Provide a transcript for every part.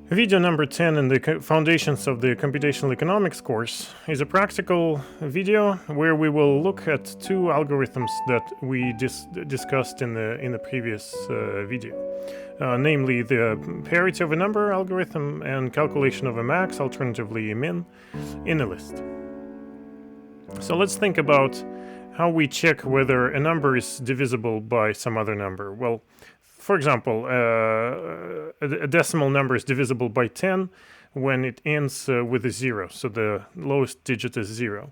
Video number 10 in the Foundations of the Computational Economics course is a practical video where we will look at two algorithms that we discussed in the previous video, namely the parity of a number algorithm and calculation of a max, alternatively a min, in a list. So let's think about how we check whether a number is divisible by some other number. Well, for example, a decimal number is divisible by 10 when it ends with a 0, so the lowest digit is 0.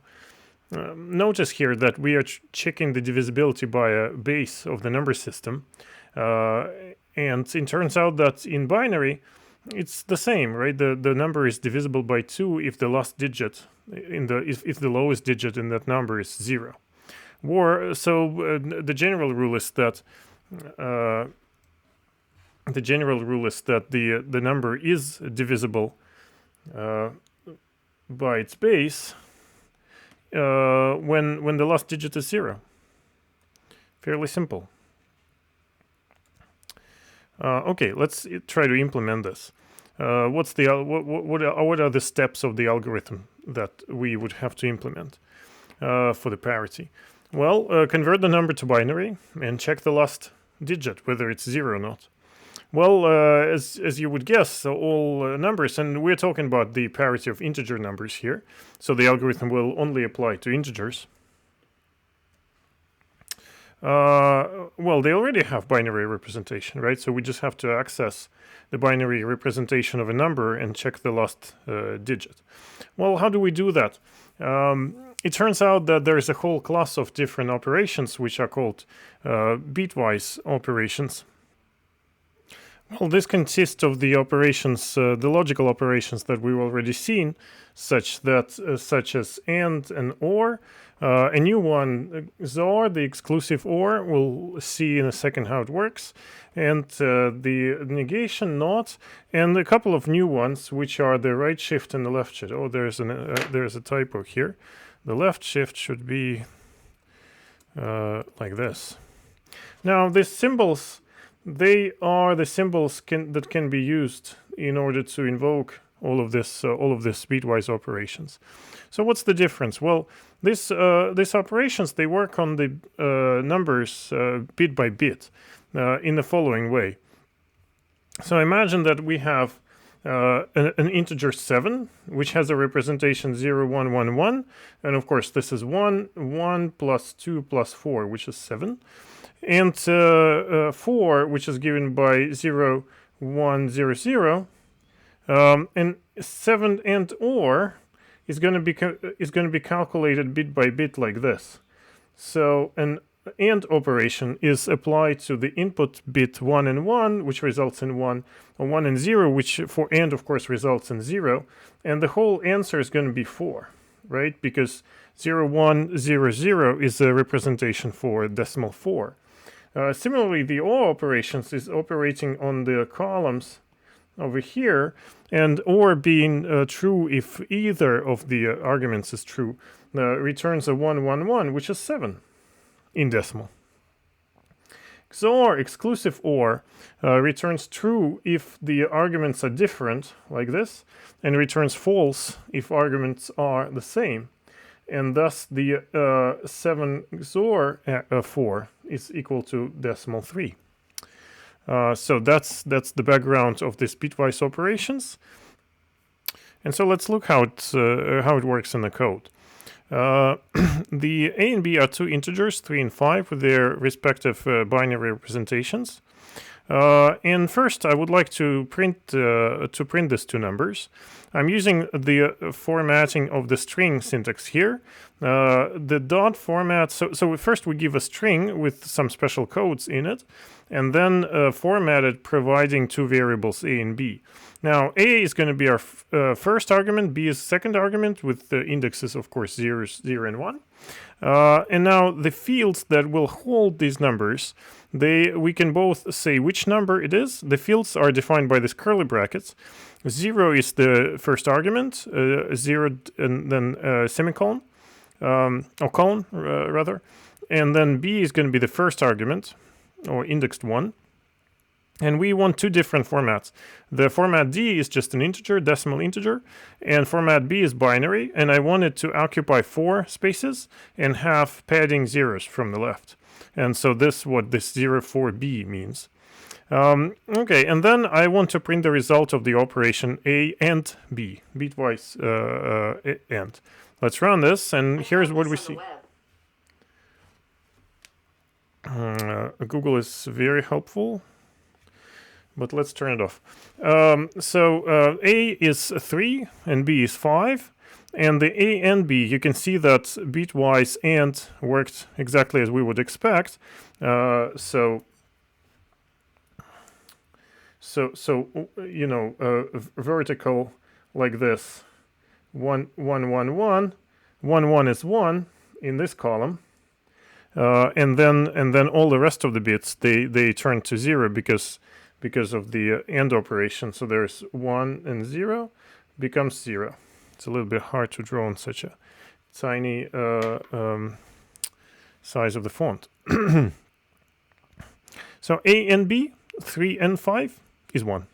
Notice here that we are checking the divisibility by a base of the number system, and it turns out that in binary it's the same, right? The number is divisible by 2 if the last digit if the lowest digit in that number is 0. The general rule is that the number is divisible by its base when the last digit is 0. Fairly simple. Okay, let's try to implement this. What are the steps of the algorithm that we would have to implement for the parity? Well, convert the number to binary and check the last digit, whether it's 0 or not. Well, as you would guess, so all numbers, and we're talking about the parity of integer numbers here, so the algorithm will only apply to integers. Well, they already have binary representation, right? So we just have to access the binary representation of a number and check the last digit. Well, how do we do that? It turns out that there is a whole class of different operations which are called bitwise operations. Well, this consists of the operations, the logical operations that we've already seen, such as AND and OR. A new one, XOR, the exclusive OR, we'll see in a second how it works, and the negation, NOT, and a couple of new ones, which are the right shift and the left shift. Oh, there's a typo here. The left shift should be like this. Now, these symbols, they are the symbols that can be used in order to invoke all of this bitwise operations. So what's the difference? Well, these operations, they work on the numbers bit by bit in the following way. So imagine that we have an integer 7, which has a representation 0, 1, 1, 1. And of course, this is 1, 1 plus 2 plus 4, which is 7. And 4, which is given by 0, 1, 0, 0. And 7 and OR is going to be calculated bit by bit like this. So an AND operation is applied to the input bit 1 and 1, which results in 1, or 1 and 0, which for AND, of course, results in 0. And the whole answer is going to be 4, right? Because 0, 1, 0, 0 is a representation for decimal 4. Similarly, the OR operations is operating on the columns over here, and OR being true if either of the arguments is true, returns a 1, 1, 1, which is 7 in decimal. XOR, exclusive OR, returns true if the arguments are different, like this, and returns false if arguments are the same. And thus the 7 XOR 4 is equal to decimal 3. So that's the background of this bitwise operations. And so let's look how it works in the code. The A and B are two integers, 3 and 5, with their respective binary representations. And first, I would like to print these two numbers. I'm using the formatting of the string syntax here. The dot format. So first we give a string with some special codes in it, and then format it providing two variables A and B. Now, A is going to be our first argument, B is second argument, with the indexes, of course, 0 and 1. And now the fields that will hold these numbers, we can both say which number it is. The fields are defined by these curly brackets. 0 is the first argument, 0 and then semicolon, or colon, rather. And then B is going to be the first argument, or indexed 1. And we want two different formats. The format D is just an integer, decimal integer, and format B is binary, and I want it to occupy 4 spaces and have padding zeros from the left. And so this is what this 04B means. Okay, and then I want to print the result of the operation A and B, bitwise AND. Let's run this, and here's what we see. Google is very helpful, but let's turn it off. So A is 3 and B is 5. And the A and B, you can see that bitwise AND worked exactly as we would expect. So you know, vertical like this, 1 1 1 1 1 1 is 1 in this column, and then all the rest of the bits they turn to 0 because of the AND operation. So there's 1 and 0 becomes 0. It's a little bit hard to draw on such a tiny size of the font. So A and B, 3 and 5 is 1.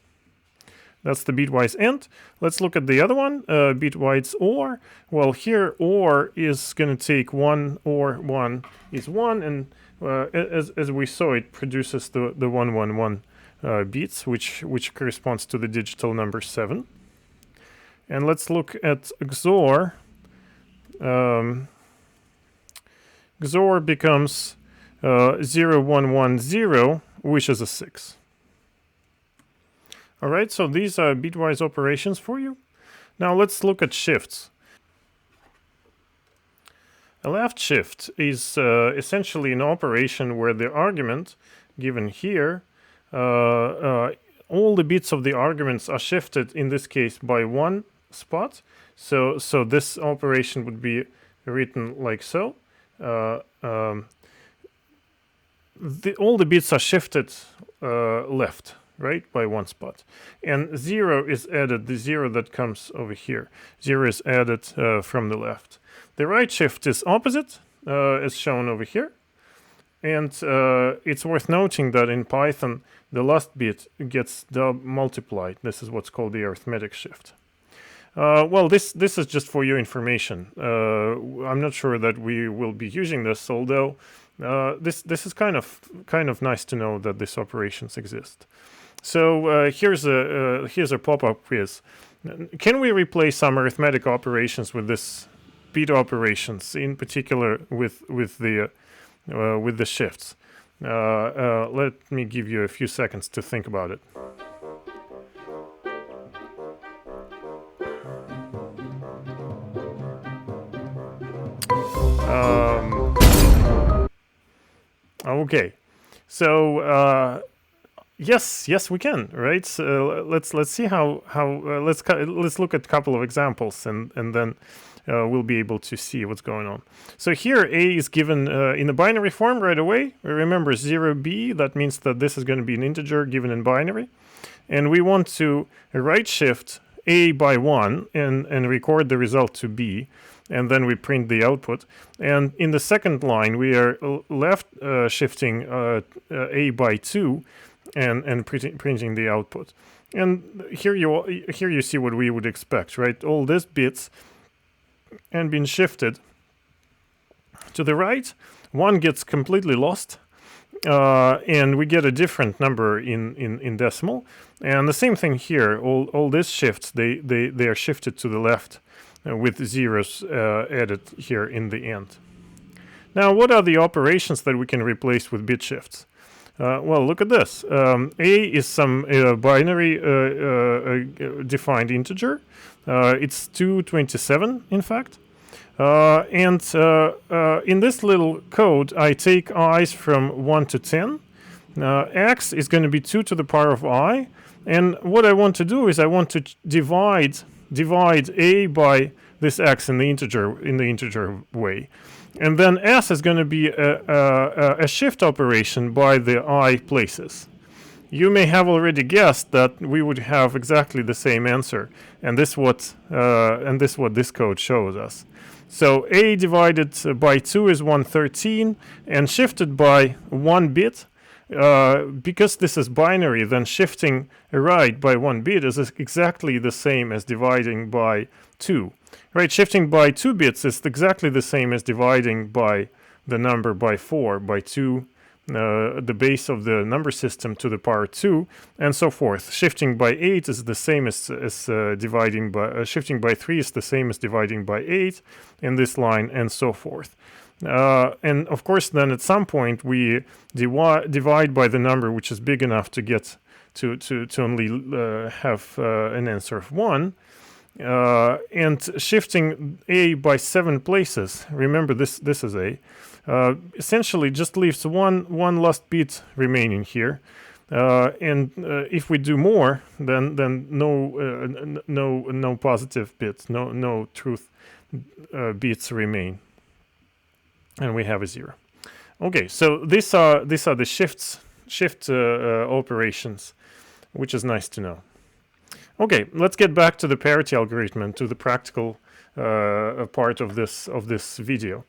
That's the bitwise AND. Let's look at the other one, bitwise OR. Well, here OR is going to take 1 or 1 is 1, and as we saw, it produces the 1 1 1 bits, which corresponds to the digital number 7. And let's look at XOR. XOR becomes 0 1 1 0, which is a 6. All right, so these are bitwise operations for you. Now let's look at shifts. A left shift is essentially an operation where the argument given here, all the bits of the arguments are shifted, in this case, by 1 spot. So this operation would be written like so. All the bits are shifted left, right, by 1 spot. And 0 is added, the 0 that comes over here. 0 is added from the left. The right shift is opposite, as shown over here. And it's worth noting that in Python, the last bit gets multiplied. This is what's called the arithmetic shift. Well, this is just for your information. I'm not sure that we will be using this, although this is kind of nice to know that these operations exist. So here's a pop-up quiz. Can we replace some arithmetic operations with this bit operations, in particular with the shifts? Let me give you a few seconds to think about it. Okay, so yes, we can, right? So let's see how let's look at a couple of examples, and then we'll be able to see what's going on. So here A is given in a binary form right away. Remember 0b, that means that this is going to be an integer given in binary, and we want to right shift A by 1 and record the result to B. And then we print the output. And in the second line, we are left shifting A by 2 and printing the output. And here you see what we would expect, right? All these bits and being shifted to the right. One gets completely lost, and we get a different number in decimal. And the same thing here. All these shifts they are shifted to the left, with zeros added here in the end. Now, what are the operations that we can replace with bit shifts? Well, look at this. A is some binary defined integer. It's 227, in fact. And in this little code, I take i's from 1 to 10. X is going to be 2 to the power of I. And what I want to do is I want to divide A by this x in the integer way, and then s is going to be a shift operation by the I places. You may have already guessed that we would have exactly the same answer, and this what this code shows us. So A divided by 2 is 113, and shifted by 1 bit because this is binary, then shifting right by 1 bit is exactly the same as dividing by 2. Right, shifting by 2 bits is exactly the same as dividing by the number by 4, by 2, the base of the number system to the power 2, and so forth. Shifting by 8 is the same as dividing by, shifting by 3 is the same as dividing by 8 in this line, and so forth. And of course, then at some point we divide by the number which is big enough to get to only have an answer of 1. And shifting a by 7 places, remember this is a, essentially just leaves one last bit remaining here. And if we do more, then no positive bits, no truth bits remain, and we have a 0. Okay, so these are the shift operations, which is nice to know. Okay, let's get back to the parity algorithm and to the practical part of this video.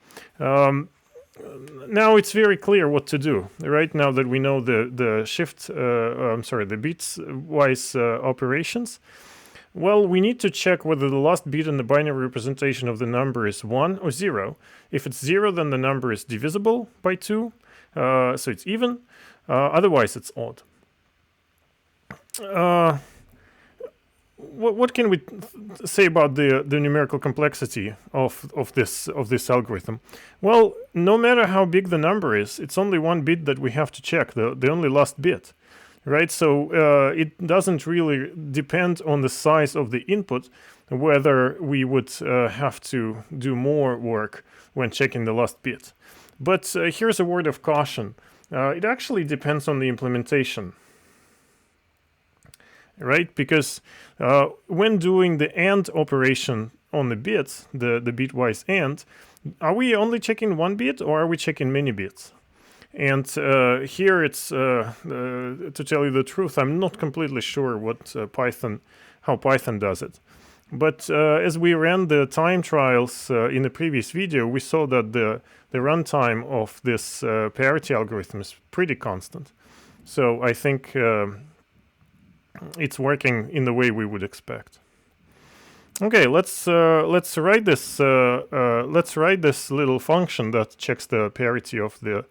Now it's very clear what to do. Right now that we know the bitwise operations, well, we need to check whether the last bit in the binary representation of the number is 1 or 0. If it's 0, then the number is divisible by 2, so it's even. Otherwise, it's odd. What can we say about the numerical complexity of this algorithm? Well, no matter how big the number is, it's only 1 bit that we have to check, the only last bit, right? So it doesn't really depend on the size of the input whether we would have to do more work when checking the last bit. But here's a word of caution. It actually depends on the implementation. Right, because when doing the AND operation on the bits, the bitwise AND, are we only checking 1 bit or are we checking many bits? And here it's to tell you the truth, I'm not completely sure what how Python does it. But as we ran the time trials in the previous video, we saw that the runtime of this parity algorithm is pretty constant. So I think it's working in the way we would expect. Okay, let's write this little function that checks the parity of the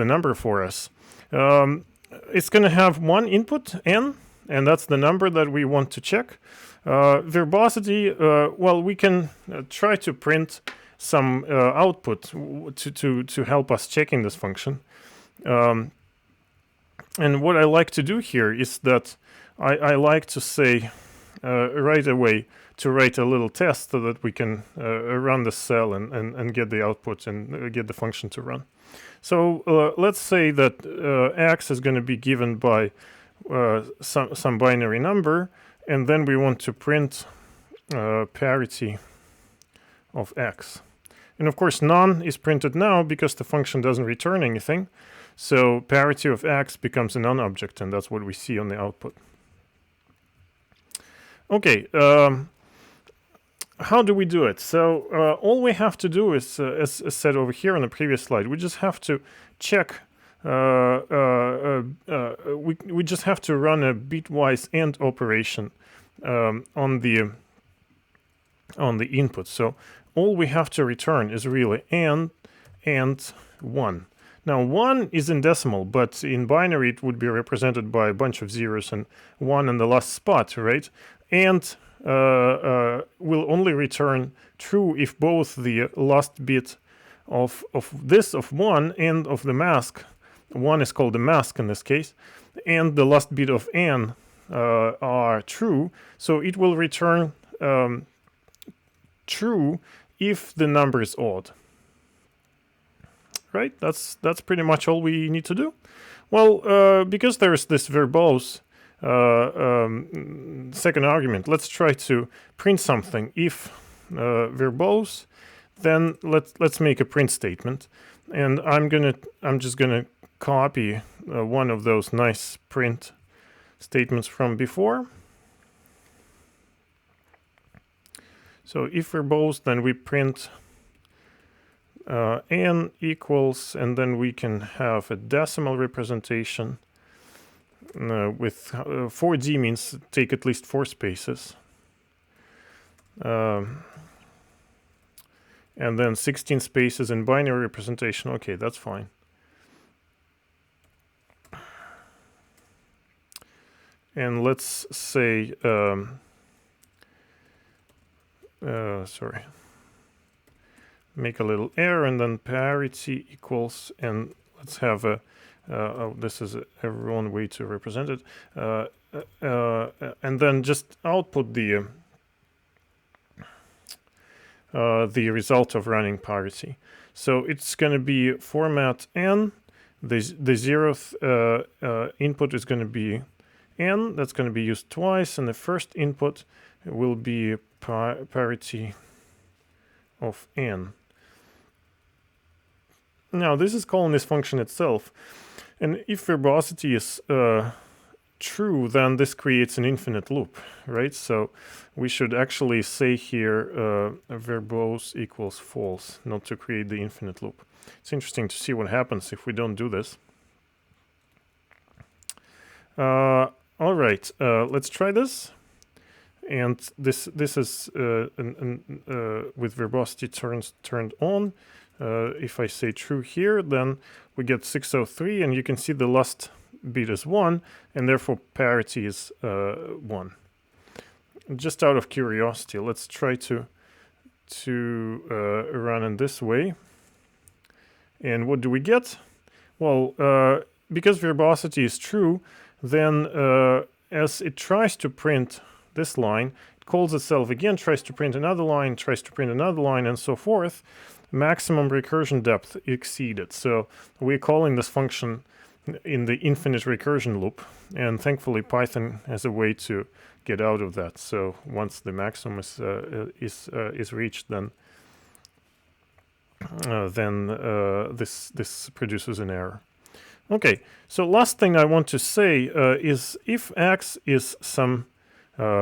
number for us. It's going to have one input n, and that's the number that we want to check. Verbosity, well, we can try to print some output to help us checking this function. And what I like to do here is that I like to say right away to write a little test so that we can run the cell and get the output and get the function to run. So let's say that x is going to be given by some binary number, and then we want to print parity of x. And of course, none is printed now because the function doesn't return anything. So parity of x becomes a non-object, and that's what we see on the output. Okay, how do we do it? So all we have to do is, as said over here on the previous slide, we just have to check. We just have to run a bitwise AND operation on the input. So all we have to return is really and 1. Now 1 is in decimal, but in binary it would be represented by a bunch of zeros and 1 in the last spot, right? And will only return true if both the last bit of 1 and of the mask, 1 is called the mask in this case, and the last bit of n are true. So it will return true if the number is odd. Right? That's pretty much all we need to do. Well, because there's this verbose second argument, let's try to print something. If verbose, then let's make a print statement, and I'm just gonna copy one of those nice print statements from before. So if verbose, then we print n equals, and then we can have a decimal representation with 4D means take at least 4 spaces. And then 16 spaces in binary representation. Okay, that's fine. And let's say, sorry, make a little error, and then parity equals, and let's have a, oh, this is a wrong way to represent it. And then just output the result of running parity. So it's going to be format n. The 0th input is going to be n. That's going to be used twice, and the first input will be parity of n. Now this is calling this function itself, and if verbosity is true, then this creates an infinite loop, right? So we should actually say here verbose equals false, not to create the infinite loop. It's interesting to see what happens if we don't do this. All right, let's try this. And this is with verbosity turned on. If I say true here, then we get 603, and you can see the last bit is 1, and therefore parity is 1. Just out of curiosity, let's try to run in this way. And what do we get? Well, because verbosity is true, then as it tries to print this line, it calls itself again, tries to print another line, tries to print another line, and so forth. Maximum recursion depth exceeded. So we're calling this function in the infinite recursion loop, and thankfully Python has a way to get out of that. So once the maximum is reached, then this produces an error. Okay, so last thing I want to say is if x is some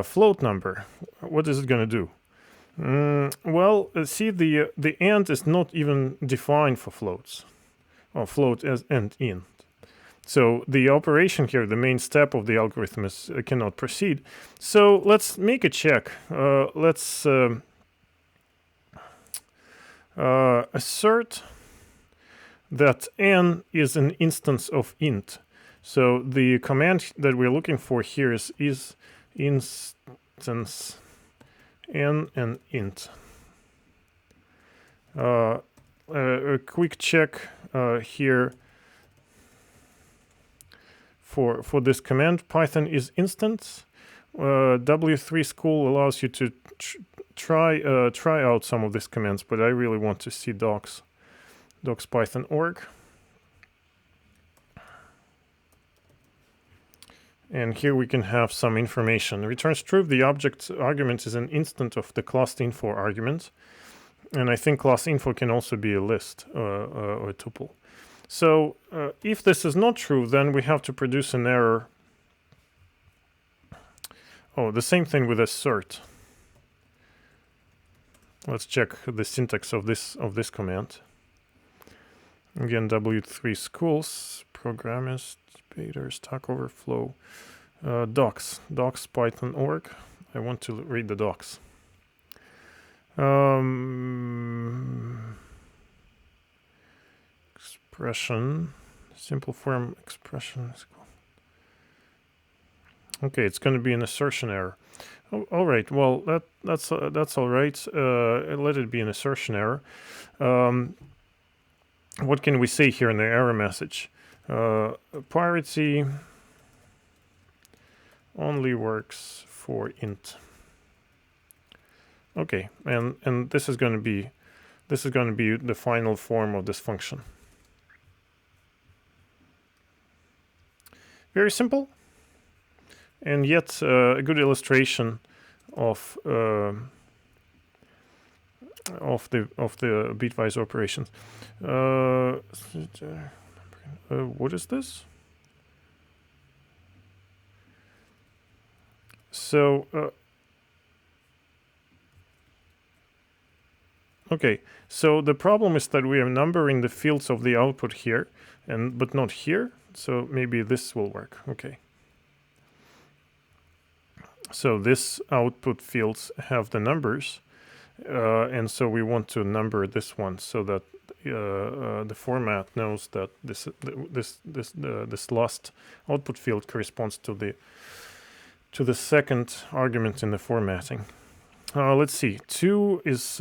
float number, what is it going to do? Well, see, the end is not even defined for floats, or float as and int. So the operation here, the main step of the algorithm, is cannot proceed. So let's make a check. Let's assert that n is an instance of int. So the command that we're looking for here is instance n and int. A quick check here for this command. Python is instance. W3 school allows you to try out some of these commands, but I really want to see docs python.org. And here we can have some information. Returns true if the object argument is an instant of the class info argument. And I think class info can also be a list or a tuple. So if this is not true, then we have to produce an error. Oh, the same thing with assert. Let's check the syntax of this command. Again, W3 schools, programmers, Peter, Stack Overflow, docs python.org. I want to read the docs. Expression, simple form expression. Okay, it's going to be an assertion error. Oh, all right. Well, that's all right. Let it be an assertion error. What can we say here in the error message? Parity only works for int. Okay, and this is going to be the final form of this function. Very simple, and yet a good illustration of the bitwise operations. What is this? So Okay, so the problem is that we are numbering the fields of the output here, but not here. So maybe this will work. Okay. So this output fields have the numbers, and so we want to number this one so that the format knows that this last output field corresponds to the second argument in the formatting. Let's see. 2 is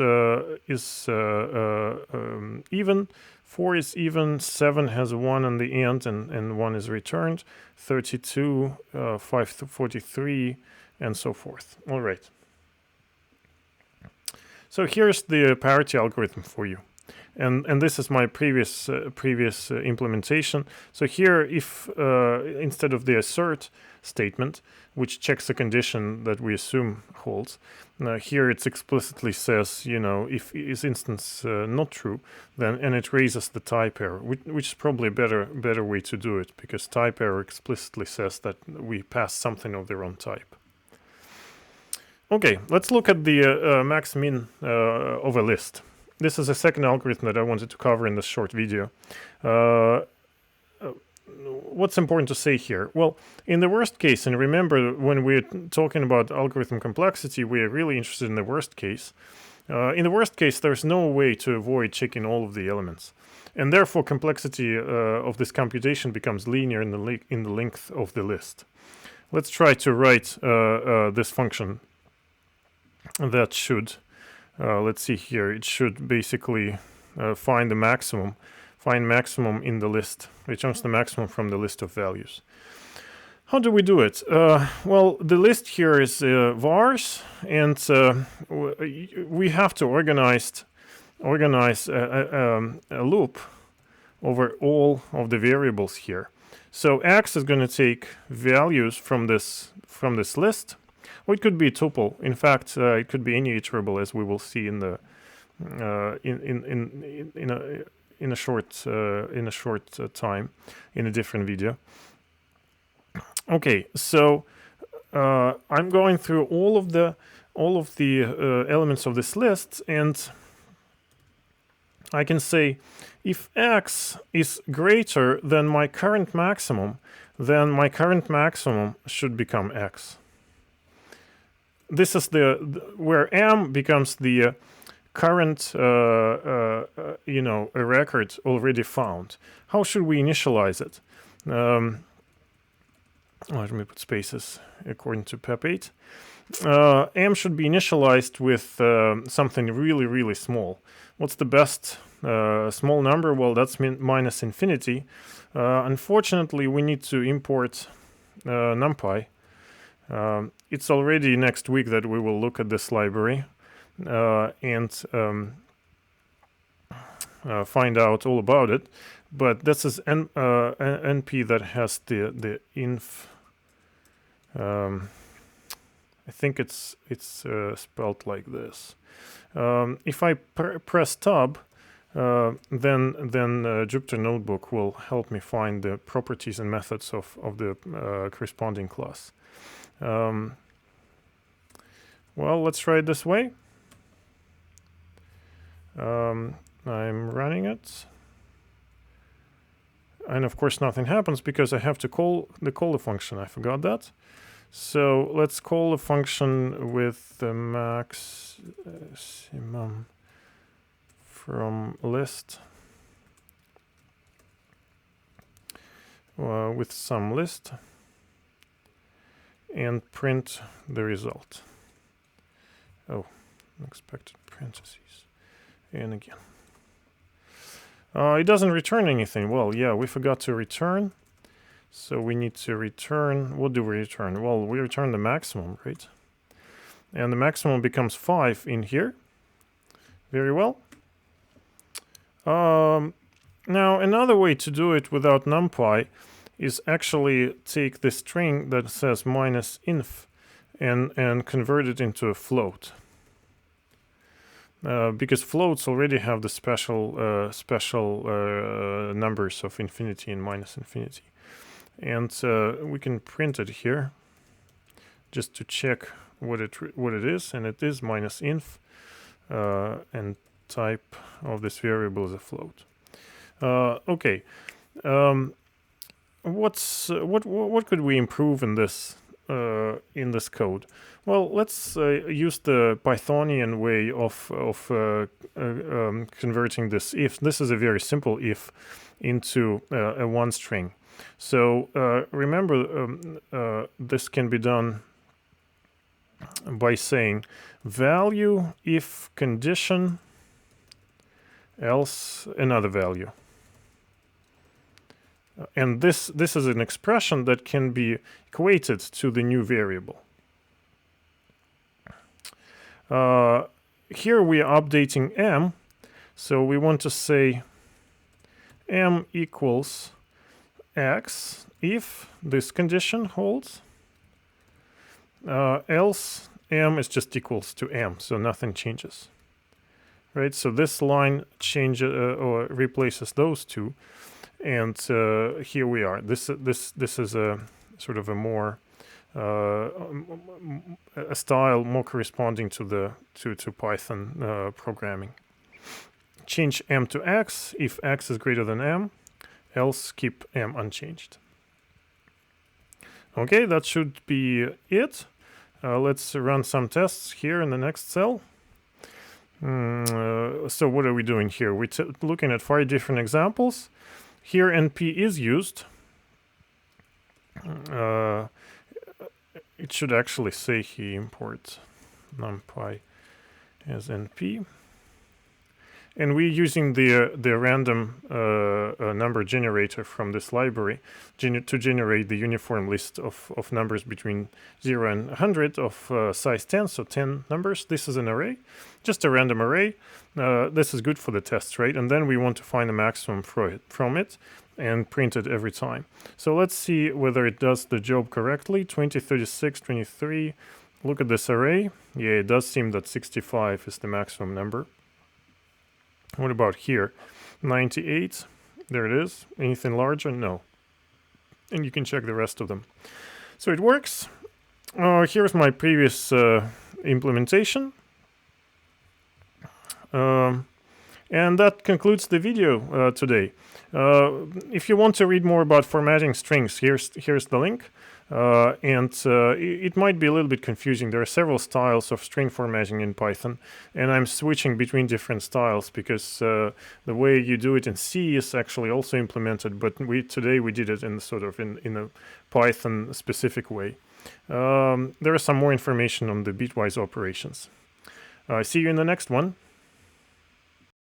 even. 4 is even. 7 has a 1 on the end, and 1 is returned. 32, 543, and so forth. All right. So here's the parity algorithm for you. And this is my previous implementation. So here, if instead of the assert statement, which checks a condition that we assume holds, here it explicitly says, if is instance not true, and it raises the type error, which is probably a better way to do it, because type error explicitly says that we pass something of the wrong type. Okay, let's look at the max-min of a list. This is a second algorithm that I wanted to cover in this short video. What's important to say here? Well, in the worst case, and remember when we're talking about algorithm complexity, we are really interested in the worst case. In the worst case, there's no way to avoid checking all of the elements. And therefore, complexity of this computation becomes linear in the length of the list. Let's try to write this function that should, let's see here, it should basically find maximum in the list, returns the maximum from the list of values. How do we do it? Well, the list here is vars, and we have to organize a loop over all of the variables here. So x is going to take values from this list, or it could be a tuple. In fact, it could be any iterable, as we will see in the in a short time in a different video. Okay, so I'm going through all of the elements of this list, and I can say if x is greater than my current maximum, then my current maximum should become x. This is where m becomes the current a record already found. How should we initialize it? Let me put spaces according to PEP8. M should be initialized with something really, really small. What's the best small number? Well, that's minus infinity. Unfortunately, we need to import NumPy. It's already next week that we will look at this library and find out all about it. But this is NP that has the inf. I think it's spelled like this. If I press tab, then Jupyter Notebook will help me find the properties and methods of the corresponding class. Well, let's try it this way. I'm running it. And of course nothing happens because I have to call the function. I forgot that. So let's call the function with the maximum from list with some list and print the result. Oh, unexpected parentheses. And again. It doesn't return anything. Well, yeah, we forgot to return. So we need to return. What do we return? Well, we return the maximum, right? And the maximum becomes 5 in here. Very well. Now, another way to do it without NumPy is actually take the string that says -inf and convert it into a float. Because floats already have the special numbers of infinity and minus infinity. And we can print it here just to check what it is, and it is -inf and type of this variable is a float. Okay. What could we improve in this code? Well, let's use the Pythonian way of converting this if. This is a very simple if into a one string. So remember, this can be done by saying value if condition else another value. And this is an expression that can be equated to the new variable. Here we are updating m, so we want to say m equals x if this condition holds, else m is just equals to m, so nothing changes. Right, so this line changes or replaces those two. And here we are. This is a sort of a more a style more corresponding to the to Python programming. Change m to x if x is greater than m, else keep m unchanged. Okay, that should be it. Let's run some tests here in the next cell. So what are we doing here? We're looking at 5 different examples. Here NP is used. It should actually say he imports numpy as NP. And we're using the random number generator from this library to generate the uniform list of numbers between 0 and 100 of size 10, so 10 numbers. This is an array, just a random array. This is good for the tests, right? And then we want to find the maximum from it and print it every time. So let's see whether it does the job correctly. 20, 36, 23. Look at this array. Yeah, it does seem that 65 is the maximum number. What about here? 98. There it is. Anything larger? No. And you can check the rest of them. So it works. Here's my previous implementation. And that concludes the video today. If you want to read more about formatting strings, here's the link. It might be a little bit confusing. There are several styles of string formatting in Python, and I'm switching between different styles because the way you do it in C is actually also implemented, but today we did it in sort of in a Python specific way. There is some more information on the bitwise operations. See you in the next one.